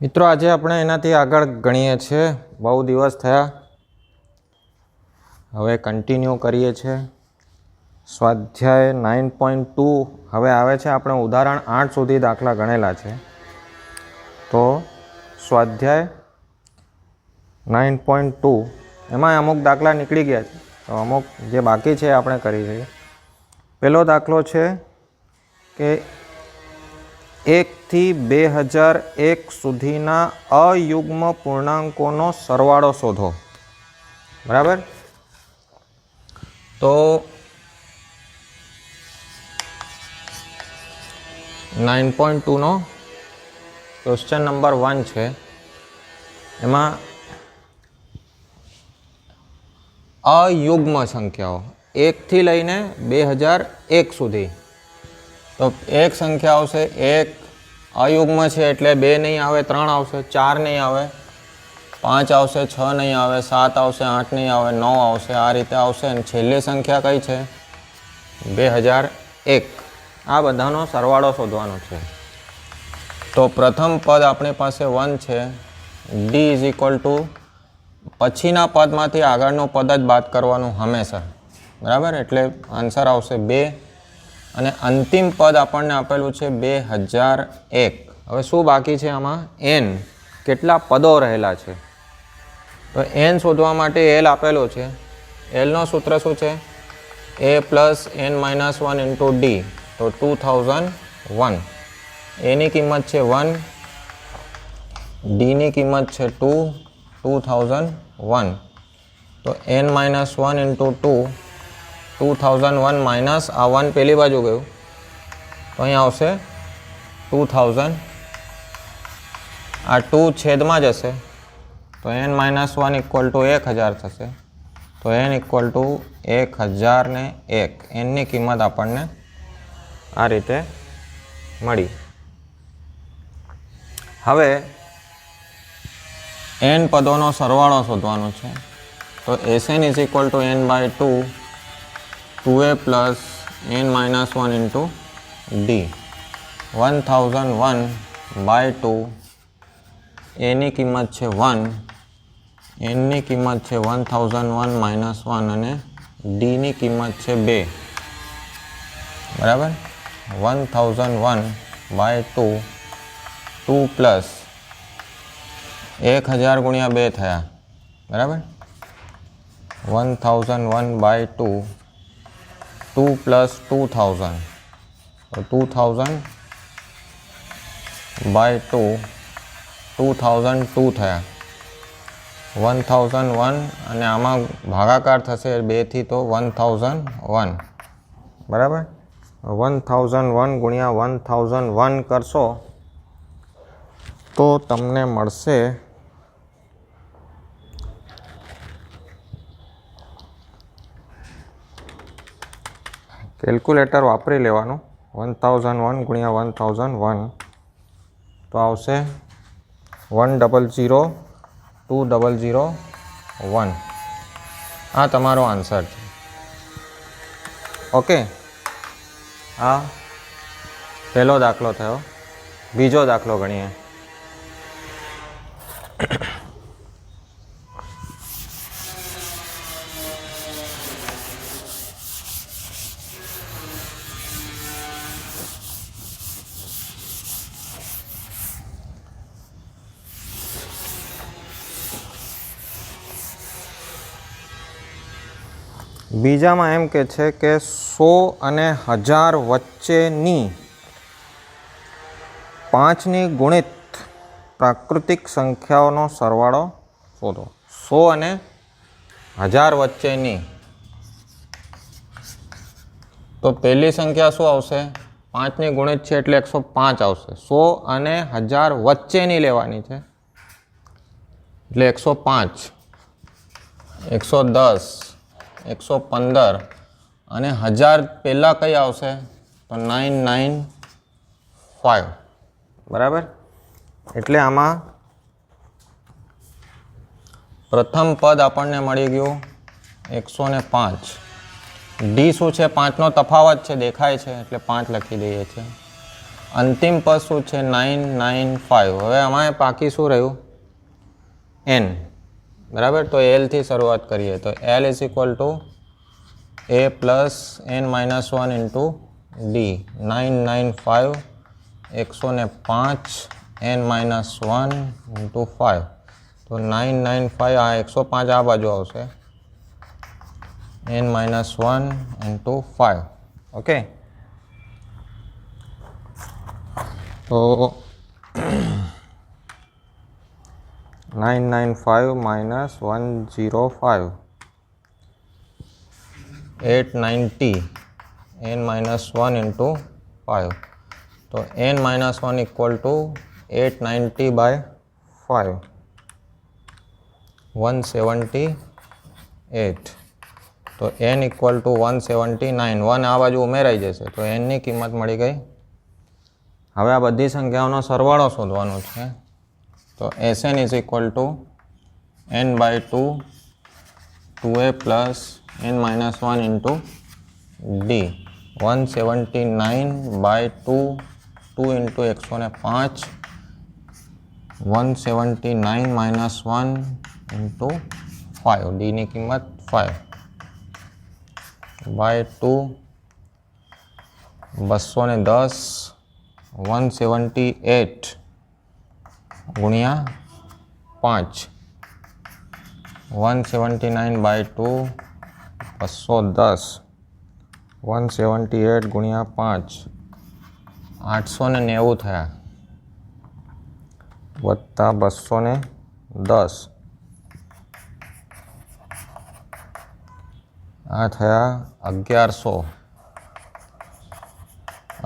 મિત્રો આજે આપણે એનાથી આગળ ગણીએ છીએ, બહુ દિવસ થયા, હવે કન્ટિન્યુ કરીએ છીએ. સ્વાધ્યાય 9.2 હવે આવે છે. આપણે ઉદાહરણ 8 સુધી દાખલા ગણેલા છે. તો સ્વાધ્યાય 9.2 એમાં અમુક દાખલા નીકળી ગયા છે, તો અમુક જે બાકી છે આપણે કરી છીએ. પહેલો દાખલો છે કે 1 થી 2001 સુધીના અયુગ્મ પૂર્ણાંકોનો સરવાળો શોધો. બરાબર? તો 9.2 નો ક્વેશ્ચન નંબર 1 છે. એમાં અયુગ્મ સંખ્યાઓ 1 થી લઈને 2001 સુધી. તો એક સંખ્યા આવશે, એક અયુગ્મ છે એટલે 2 નહીં આવે, 3 આવશે, 4 નહીં આવે, 5 આવશે, 6 નહીં આવે, 7 આવશે, 8 નહીં આવે, 9 આવશે, આ રીતે આવશે. અને છેલ્લી સંખ્યા કઈ છે? 2001. આ બધાનો સરવાળો શોધવાનો છે. તો પ્રથમ પદ આપણી પાસે 1 છે. ડી ઇઝ ઇક્વલ ટુ પછીના પદમાંથી આગળનું પદ જ બાદ કરવાનું હંમેશા. બરાબર? એટલે આન્સર આવશે 2. અને અંતિમ પદ આપણને આપેલું છે 2001. હવે શું બાકી છે આમાં? એન. કેટલા પદો રહેલા છે? તો એન શોધવા માટે એલ આપેલો છે. એલનો સૂત્ર શું છે? a plus n minus 1 into D. તો 2001. એની કિંમત છે 1, ડીની કિંમત છે 2, 2001. તો n માઇનસ 1 ઇન્ટુ 2, 2001 માઇનસ આ 1 પેલી બાજુ ગયું, તો અહીંયા આવશે 2000. આ 2 છેદમાં જશે, તો n માઇનસ 1 ઇક્વલ ટુ 1000 થશે. તો n ઇક્વલ ટુ 1001. એનની કિંમત આપણને આ રીતે મળી. હવે n પદોનો સરવાળો શોધવાનો છે. તો Sn is equal to n by 2, 2a plus n minus 1 into d. 1001 by 2. એની કિંમત છે 1, એનની કિંમત છે 1001 માઇનસ 1 અને ડીની કિંમત છે 2. બરાબર? 1001 બાય 2, 2 પ્લસ 1000 ગુણ્યા 2 થયા. બરાબર? 1001 બાય 2, 2 પ્લસ 2000. તો 2000 બાય 2, 2002 થયા. 1001 અને આમાં ભાગાકાર થશે 2 થી, તો 1001. બરાબર? 1001 ગુણ્યા 1001 કરશો તો તમને મળશે કેલ્ક્યુલેટર વાપરી લેવાનું. 1001 ગુણ્યા 1001 તો આવશે 1002001. આ તમારો આન્સર છે. ઓકે, આ પહેલો દાખલો થયો. બીજો દાખલો ગણીએ. બીજામાં એમ કે છે કે 100 અને 1000 વચ્ચેની 5ની ગુણિત પ્રાકૃતિક સંખ્યાઓનો સરવાળો શોધો. 100 અને 1000 વચ્ચેની. તો પહેલી સંખ્યા શું આવશે? 5ની ગુણિત છે એટલે 105 આવશે. 100 અને 1000 વચ્ચેની લેવાની છે એટલે 105, 110, 115 અને 1000 પહેલાં કઈ આવશે? તો 995. બરાબર? એટલે આમાં પ્રથમ પદ આપણને મળી ગયું 105. ડી શું છે? 5નો તફાવત છે, દેખાય છે એટલે 5 લખી દઈએ છીએ. અંતિમ પદ શું છે 995. હવે આમાં બાકી શું રહ્યું n, બરાબર. તો એલથી શરૂઆત કરીએ તો L is equal to a plus n minus 1 into D. 995 105 n minus 1 into 5. તો 995 આ 105 આ બાજુ આવશે n માઇનસ 1 ઇન્ટુ 5. ઓકે, તો 995 minus 105 890 n minus 1 into 5. तो n minus 1 equal to 890 by 5 178. तो n equal to 179. 1 આ બાજુ ઉમેરાઈ જશે તો n ની કિંમત મળી ગઈ. હવે આ બધી સંખ્યાઓનો સરવાળો શોધવાનો છે. તો Sn is equal to n by 2 2a plus n minus 1 into d. 179 by 2 2 into 105 179 minus 1 into 5. d ની કિંમત 5 by 2 210 178 गुणिया 5 179 by 2 210 178 गुणिया 5 890 થયા વત્તા 210 આ થયા 1100.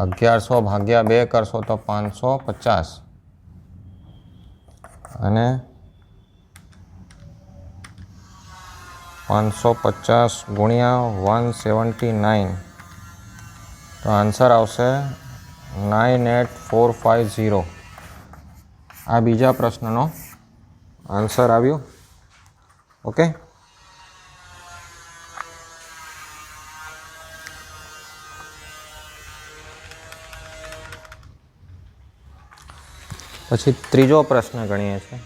1100 ભાગ્યા 2 કરશો તો 550 અને 550 ગુણ્યા 179 તો આન્સર આવશે 98450. આ બીજા પ્રશ્નનો આન્સર આવ્યો. ઓકે, પછી ત્રીજો પ્રશ્ન ગણીએ છીએ.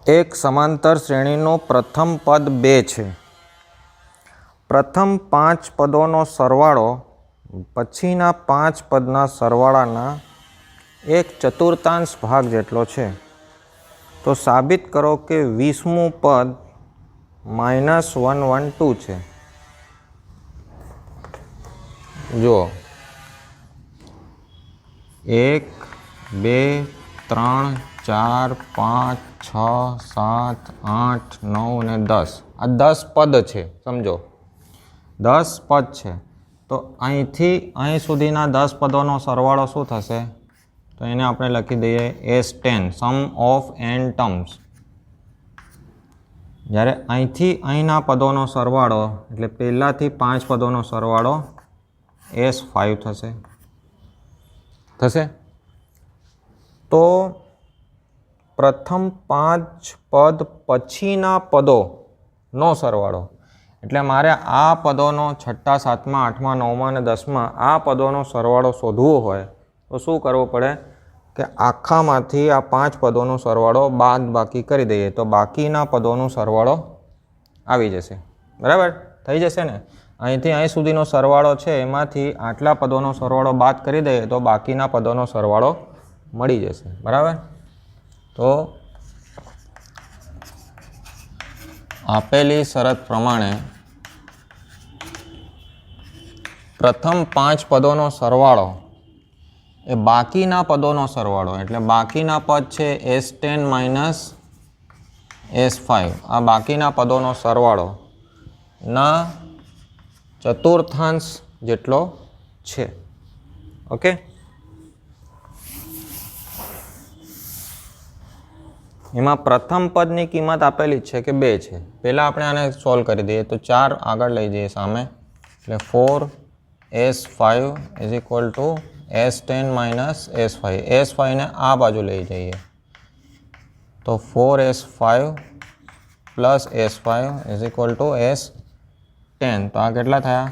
એક સમાંતર શ્રેણીનો પ્રથમ પદ 2 છે. પ્રથમ 5 પદોનો સરવાળો પછીના 5 પદના સરવાળાના 1/4 ભાગ જેટલો છે. તો સાબિત કરો કે 20મું પદ -112 છે. જુઓ 1 2 3 4 5 6 7 8 9 અને 10. આ 10 પદ છે. સમજો 10 પદ છે. તો અહીંથી અહીં સુધીના 10 પદોનો સરવાળો શું થશે? તો એને આપણે લખી દઈએ S10 sum of n terms. જ્યારે અહીંથી અહીંના પદોનો સરવાળો એટલે પહેલાંથી 5 પદોનો સરવાળો S5 થશે. તો પ્રથમ 5 પદ પછીના પદોનો સરવાળો એટલે મારે આ પદોનો 6, 7, 8, 9 અને 10 આ પદોનો સરવાળો શોધવો હોય તો શું કરવું પડે કે આખામાંથી આ 5 પદોનો સરવાળો બાદ બાકી કરી દઈએ તો બાકીના પદોનો સરવાળો આવી જશે. બરાબર થઈ જશે ને? અહીંથી અહીં સુધીનો સરવાળો છે એમાંથી આટલા પદોનો સરવાળો બાદ કરી દઈએ તો બાકીના પદોનો સરવાળો મળી જશે. બરાબર, તો આપેલી શરત પ્રમાણે પ્રથમ 5 પદોનો સરવાળો એ બાકીના પદોનો સરવાળો એટલે બાકીના પદ છે S10 માઇનસ S5. આ બાકીના પદોનો સરવાળો ના 1/4 જેટલો છે. ઓકે, એમાં પ્રથમ પદની કિંમત આપેલી છે કે 2 છે. પહેલાં આપણે આને સોલ્વ કરી દઈએ તો 4 આગળ લઈ જઈએ સામે, એટલે 4s5 is equal two s10 minus s5. s5 ને આ બાજુ લઈ જઈએ તો 4s5 plus s5 is equal two s10. તો આ કેટલા થયા?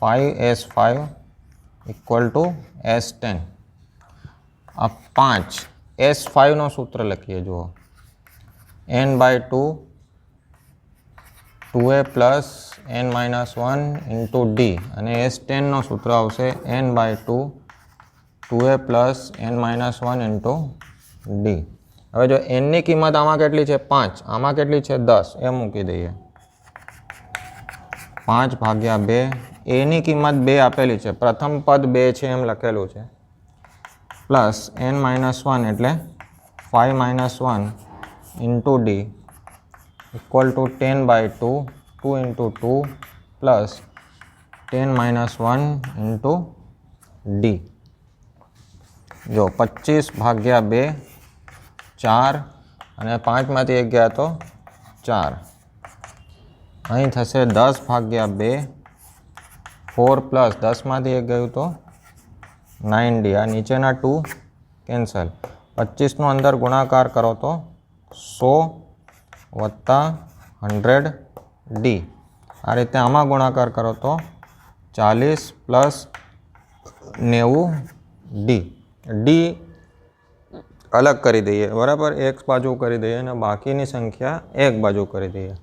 5s5 equal to s10. આ 5 s5નો સૂત્ર લખીએ. જુઓ, n/2 2a plus n-1 into D, અને s10નો સૂત્ર આવશે n/2 2a plus n-1 into D. હવે જો nની કિંમત આમાં કેટલી છે? 5. આમાં કેટલી છે? 10. એ મૂકી દઈએ. 5/2. એની કિંમત 2 આપેલી છે, પ્રથમ પદ 2 છે એમ લખેલું છે, પ્લસ n-1 એટલે 5-1 into D equal to 10/2 2 into 2 plus 10-1 into D. જો 25/2 4, અને 5માંથી 1 ગયા તો 4. અહીં થશે 10/2 4 પ્લસ 10માંથી 1 ગયું તો 9d. આ નીચેના 2 કેન્સલ. 25નો અંદર ગુણાકાર કરો તો 100 વત્તા 100d. આ રીતે આમાં ગુણાકાર કરો તો 40 પ્લસ 90d. ડી અલગ કરી દઈએ, બરાબર, એક બાજુ કરી દઈએ અને બાકીની સંખ્યા એક બાજુ કરી દઈએ.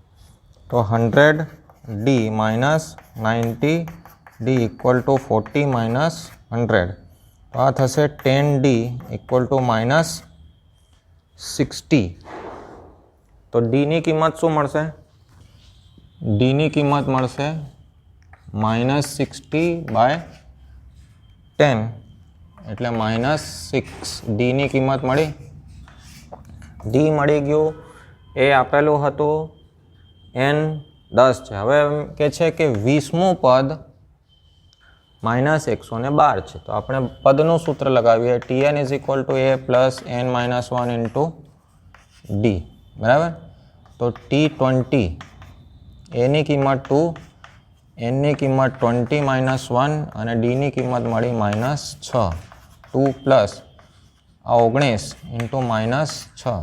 તો 100d minus 90d equal to 40 minus 100. તો આ થશે 10d ઇક્વલ ટુ માઇનસ 60. તો ડીની કિંમત શું મળશે? ડીની કિંમત મળશે -60/10, એટલે -6. ડીની કિંમત મળી. ડી મળી ગયું. એ આપેલું હતું n 10 છે. હવે એમ કે છે કે 20મું પદ -112 છે. તો આપણે પદનું સૂત્ર લગાવીએ. tn is equal to a plus n-1 into D, બરાબર. તો t20, એની કિંમત 2, એનની કિંમત 20-1 અને ડીની કિંમત મળી -6. 2 પ્લસ આ 19 ઇન્ટુ -6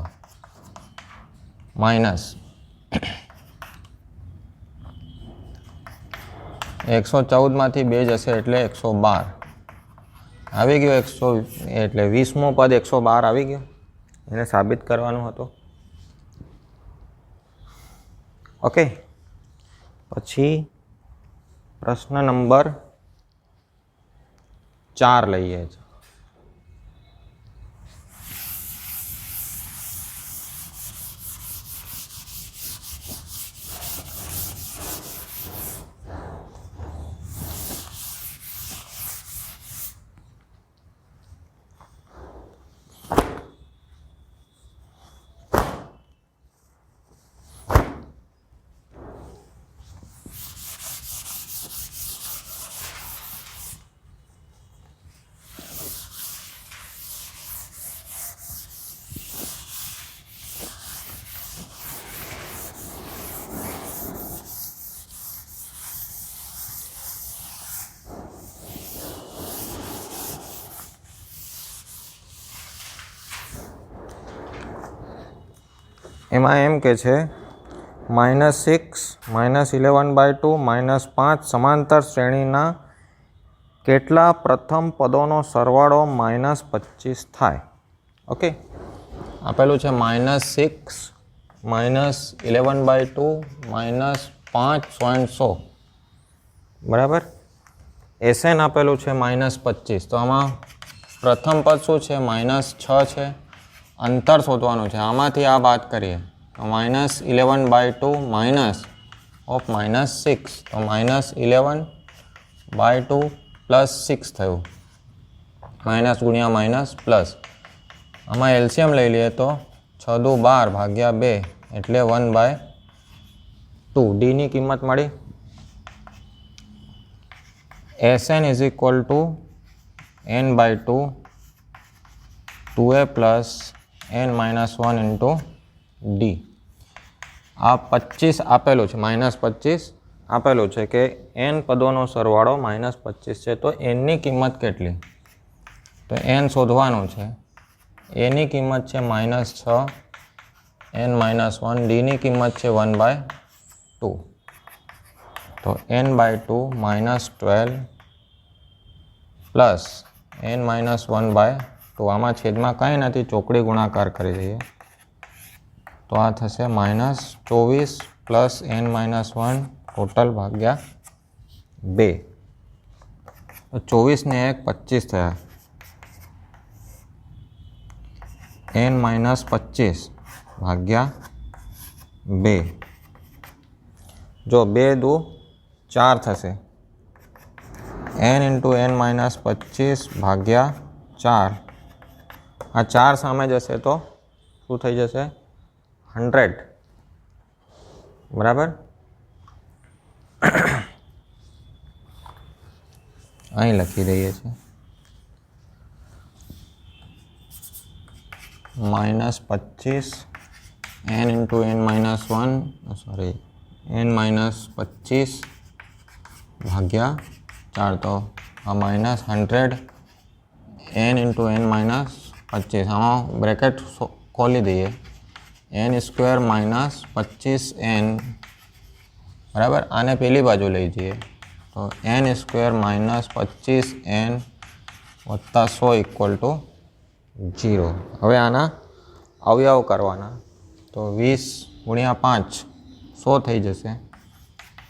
માઇનસ 114માંથી 2 જશે એટલે 112 આવી ગયો. 100 એટલે 20મું પદ 112 આવી ગયું. એને સાબિત કરવાનું હતું. ઓકે, પછી પ્રશ્ન નંબર 4 લઈએ છીએ. એમાં એમ કે છે -6 -11/2 -5 સમાંતર શ્રેણીના કેટલા પ્રથમ પદોનો સરવાળો -25 થાય? ઓકે, આપેલું છે -6 -11/2 -5 બરાબર. એસએન આપેલું છે -25. તો આમાં પ્રથમ પદ શું છે? -6 છે. અંતર શોધવાનું છે. આમાંથી આ બાદ કરીએ તો -11/2 માઇનસ ઓફ -6, તો -11/2 પ્લસ 6 થયું. માઇનસ ગુણ્યા માઇનસ પ્લસ. આમાં એલસીએમ લઈ લઈએ તો 6 દુ 12/2 એટલે 1/2. ડીની કિંમત મળી Sn is equal to n/2 2a plus n-1 into D. आ 25 आपेलू है, -25 आपेलू है कि n पदों सरवाड़ो -25 है। तो n की किंमत केटली? तो n शोधवानुं है। a की किंमत है -6 n-1, d की किंमत है 1/2। तो n/2 -12 प्लस n-1/2। आमा छेद में कई नहीं, चोकड़ी गुणाकार करी दीए तो आ थशे -24 प्लस n-1 टोटल भाग्या 2। तो 24 ने 1 25 थया। n-25 भाग्या 2। जो 2 2 4 थशे। n इंटू n-25 भाग्या 4। आ 4 सामे जशे तो शुं थई जशे? 100। बराबर। અહીં લખી દઈએ છીએ -25 n into n-1 sorry n-25 भाग्या 4। तो आ -100 n इंटू n-25। हाँ ब्रेकेट खोली दीए n² -25n बराबर। आने पेली बाजू लई जाइए तो n² -25n वत्ता 100 इक्वल टू 0। हवे आना अवयव करवाना तो 20 × 5 100 थई जशे।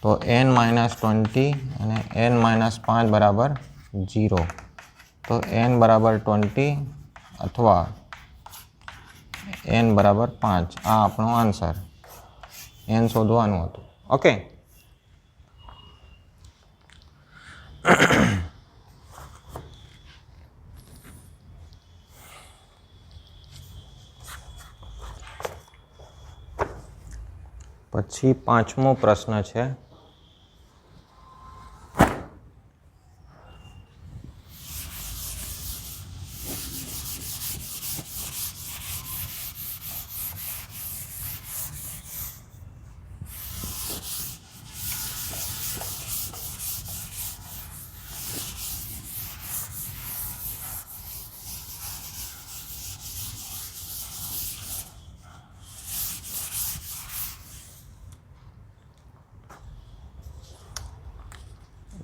तो n-20 અને n-5 बराबर 0। तो n बराबर 20 अथवा n बराबर 5। आ आपणो आंसर n शोधवानुं हतुं। ओके। पछी 5मो प्रश्न है।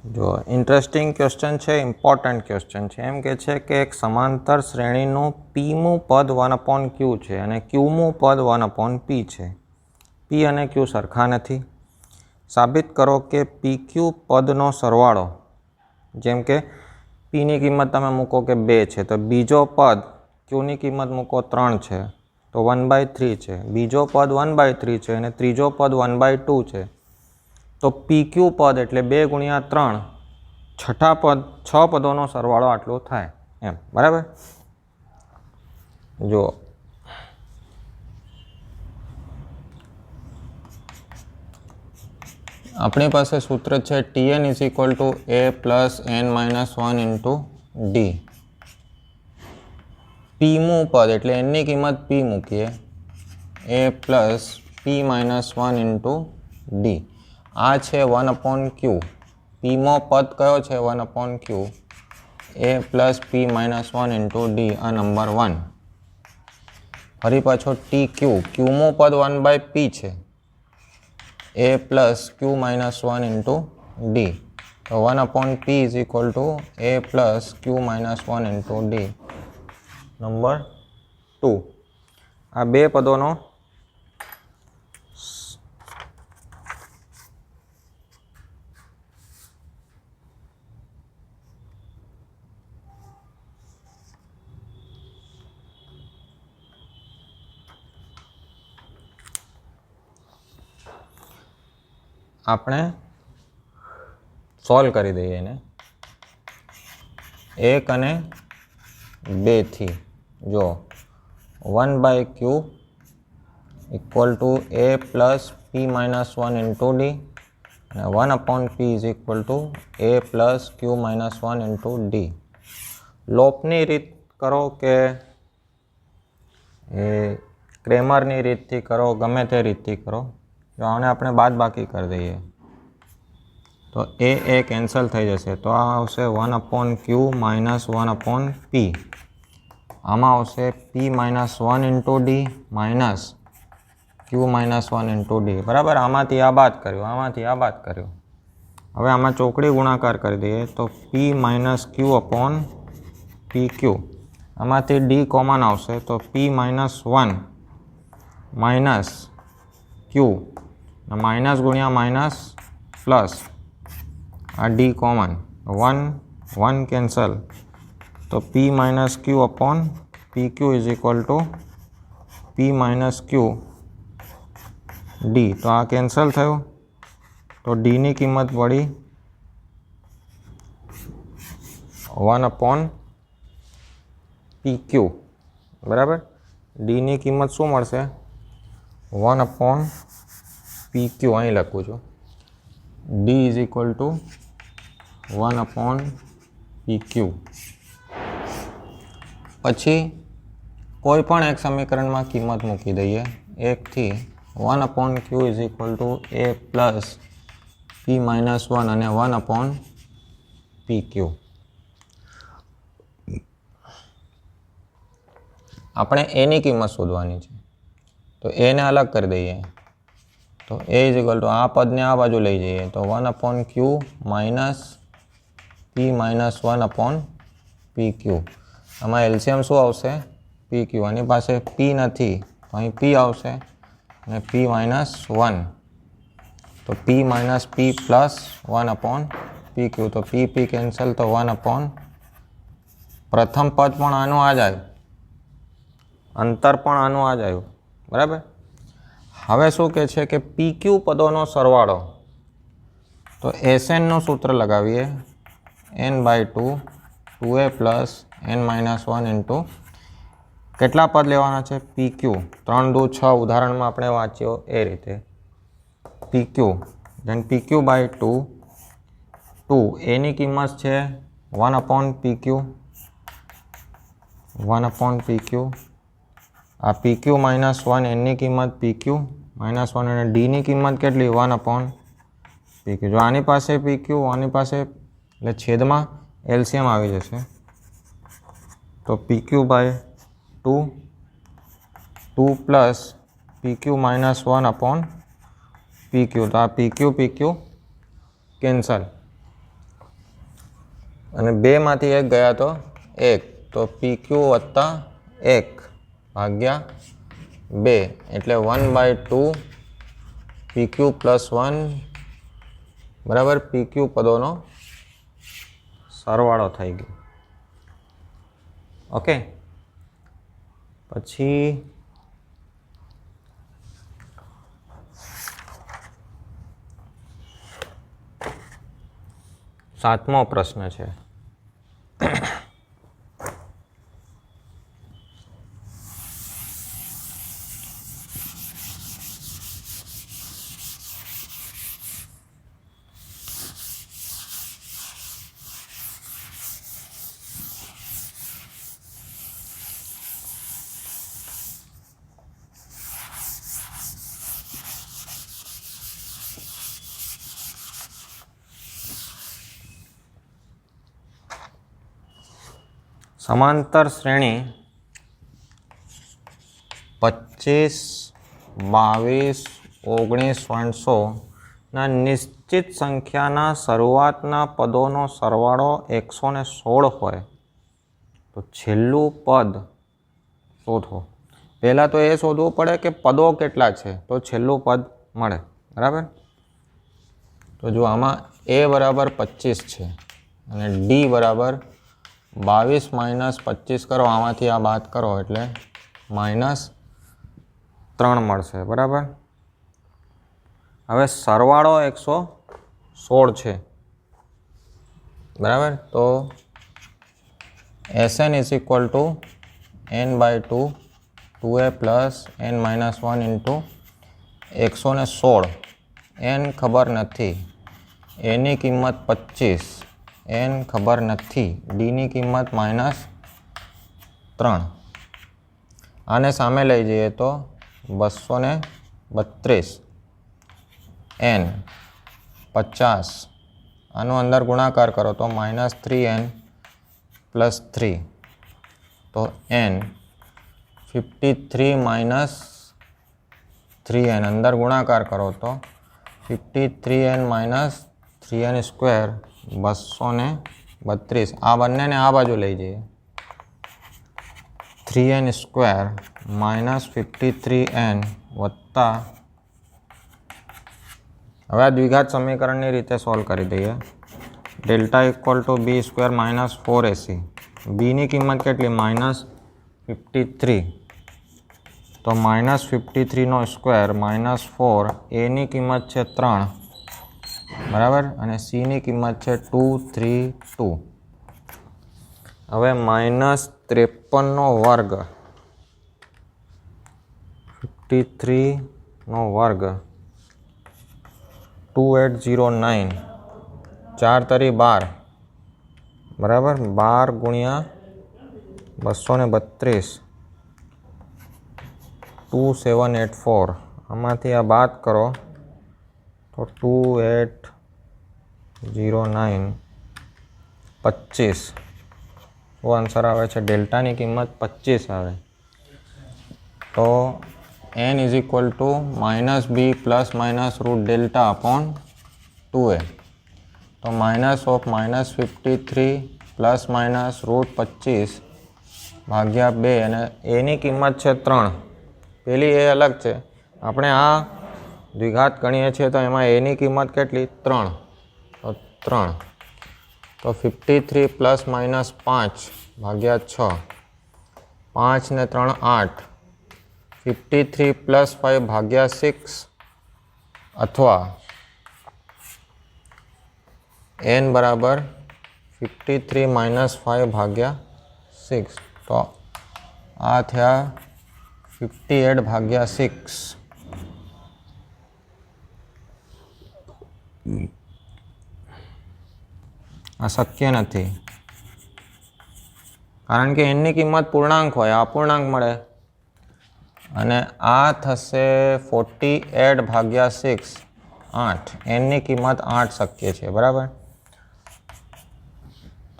जो इंटरेस्टिंग क्वेश्चन है, इम्पोर्टंट क्वेश्चन है। एम के छे कि एक समांतर श्रेणीनु पीमु पद 1/q है और क्यूमु पद 1/p है। p और q सरखा नहीं। साबित करो कि pq पदनो सरवाड़ो, जेम के p की किंमत तमे मूको कि 2 है तो बीजो पद q की किंमत मूको 3 है तो 1/3 है। बीजो पद 1/3 है और तीजो पद 1/2 है। तो PQ पद एटले 2 × 3 छठा पद 6 पदों सरवाड़ो आटलो थाय एम। बराबर। जो अपने पास सूत्र है Tn is equal to a plus n-1 into D. पीमू पद एटले n की किंमत p मूकीए a plus p-1 into D. आ है 1/q। पीमो पद कयो है 1/q a plus p-1 into D. आ नंबर 1। फरी पाछो TQ क्यूमो पद 1/p है a plus q-1 into d. तो 1/p is equal to a plus q-1 into d. Number 2। आ 2 पदों આપણે સોલ્વ કરી દઈએ એને 1 અને 2 थी। जो 1/q equal to a plus p-1 into D અને 1/p is equal to a plus Q minus 1 into D. લોપની રીત કરો કે એ ક્રેમરની રીતથી કરો, ગમે તે રીતથી કરો. જો આને આપણે બાદ બાકી કરી દઈએ તો એ કેન્સલ થઈ જશે. તો આ આવશે 1/q માઇનસ 1/p. આમાં આવશે p minus 1 into D minus q minus 1 into D. બરાબર, આમાંથી આ બાદ કર્યું, આમાંથી આ બાદ કર્યું. હવે આમાં ચોકડી ગુણાકાર કરી દઈએ તો p minus q upon pq. આમાંથી ડી કોમન આવશે તો p minus 1 minus q minus ગુણ્યા માઇનસ પ્લસ આ ડી કોમન 1 કેન્સલ તો p minus q upon pq is equal two p minus q D. તો આ કેન્સલ થયું તો ડીની કિંમત પડી 1/pq. બરાબર, ડીની કિંમત શું મળશે? 1/pq. અહીં લખું છું D is equal two 1/pq. પછી કોઈ પણ એક સમીકરણમાં કિંમત મૂકી દઈએ 1થી 1/q is equal to a plus p minus 1 અને 1/pq. આપણે એની કિંમત શોધવાની છે તો એને અલગ કરી દઈએ તો a ઇઝ ઇક્વલ ટુ આ પદને આ બાજુ લઈ જઈએ તો 1/q minus p minus 1/pq. આમાં એલસીએમ શું આવશે? pq. આની પાસે p નથી તો અહીં p આવશે અને p માઇનસ 1 તો p minus p plus 1/pq. તો p કેન્સલ તો 1 પ્રથમ પદ પણ આનું આ જ આવ્યું, અંતર પણ આનું આ જ આવ્યું. બરાબર, હવે શું કહે છે કે pq પદોનો સરવાળો. તો SNનું સૂત્ર લગાવીએ n/2 2a plus n minus 1 into કેટલા પદ લેવાના છે? pq. 3 દુ 6 ઉદાહરણમાં આપણે વાંચ્યો એ રીતે pq. ધેન pq/2 2 એની કિંમત છે 1/pq. 1/pq. આ pq માઇનસ 1 એની કિંમત pq માઇનસ 1 અને ડીની કિંમત કેટલી? 1/pq. જો આની પાસે pq, આની પાસે એટલે છેદમાં એલસીએમ આવી જશે તો pq/2 2 plus pq minus 1/pq. તો આ pq કેન્સલ અને 2માંથી 1 ગયા તો 1 તો pq વત્તા 1 ભાગ્યા 2 એટલે 1/2 pq પ્લસ 1. બરાબર, pq પદોનો સરવાળો થઈ ગયો. ઓકે, પછી સાતમો પ્રશ્ન છે. સમાંતર શ્રેણી 25, 22, 19, 300 નિશ્ચિત સંખ્યાના શરૂઆતના પદોનો સરવાળો 116 હોય તો છેલ્લું પદ શોધો. પહેલાં તો એ શોધવું પડે કે પદો કેટલા છે તો છેલ્લું પદ મળે. બરાબર, તો જો આમાં a બરાબર 25 છે અને d બરાબર 22 માઇનસ 25 કરો, આમાંથી આ બાદ કરો એટલે -3 મળશે. બરાબર, હવે સરવાળો 116 છે. બરાબર, તો SN is equal two n/2 2a plus n minus 1 into 116. n ખબર નથી એની કિંમત 25, એન ખબર નથી, ડીની કિંમત -3. આને સામે લઈ જઈએ તો 232, એન 50, આનો અંદર ગુણાકાર કરો તો -3n + 3, તો n 53 - 3n, અંદર ગુણાકાર કરો તો 53n - 3n સ્ક્વેર 232. આ બંનેને આ બાજુ લઈ જઈએ, 3n સ્ક્વેર -53n વત્તા, હવે આ દ્વિઘાત સમીકરણની રીતે સોલ્વ કરી દઈએ. Delta = b² - 4ac. બીની કિંમત કેટલી? -53, તો -53 સ્ક્વેર -4, એની કિંમત છે 3, બરાબર, અને સીની કિંમત છે 232. હવે -53 વર્ગ, 53 વર્ગ 2809, 4 તરી 12, બરાબર, 12 ગુણ્યા 232, 2784. આમાંથી આ બાદ કરો તો 2809 25, वो आंसर આવે છે ડેલ્ટાની કિંમત 25 આવે. તો n = -b ± √delta upon 2a. તો -53 ± √25 ભાગ્યા 2, અને એની કિંમત છે 3, પેલી એ અલગ છે, આપણે આ દ્વિઘાત ગણીએ છીએ તો એમાં એની કિંમત કેટલી? 3, તો 3, તો 53 ± 5 ભાગ્યા 6, 5 ને 3 8, 53 + 5 ભાગ્યા 6, અથવા n બરાબર 53 - 5 ભાગ્યા 6, તો આ થયા 58 ભાગ્યા 6. આ શક્ય નથી, કારણ કે એની કિંમત પૂર્ણાંક હોય, અપૂર્ણાંક મળે, અને આ થશે 48 ભાગ્યા 6, 8. એની કિંમત 8 શક્ય છે, બરાબર.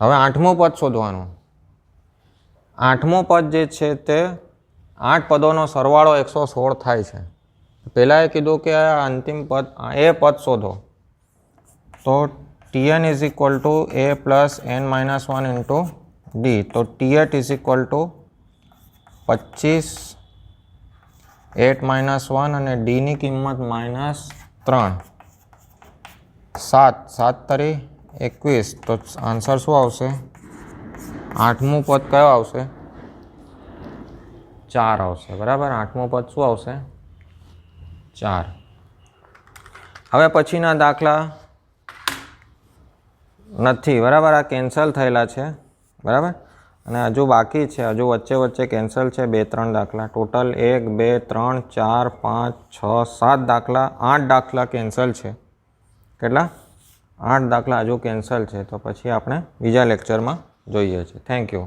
હવે 8મું પદ શોધવાનું. 8મું પદ જે છે તે 8 પદોનો સરવાળો 116 થાય છે. પહેલાં એ કીધું કે આ અંતિમ પદ, એ પદ શોધો, તો Tn = a + n - 1 × d. તો T8 = 25, 8 - 1, અને ડીની કિંમત -3, 7, 7 તરી 21. તો આન્સર શું આવશે? 8મું પદ કયો આવશે? 4 આવશે, બરાબર. 8મું પદ શું આવશે? 4. હવે પછીના દાખલા નથી, બરાબર, આ કેન્સલ થયેલા છે, બરાબર, અને હજુ બાકી છે, હજુ વચ્ચે કેન્સલ છે 2-3 દાખલા. ટોટલ 1 2 3 4 5 6 7 દાખલા, 8 દાખલા કેન્સલ છે. કેટલા? 8 દાખલા હજુ કેન્સલ છે. તો પછી આપણે બીજા લેક્ચરમાં જોઈએ છીએ. Thank you.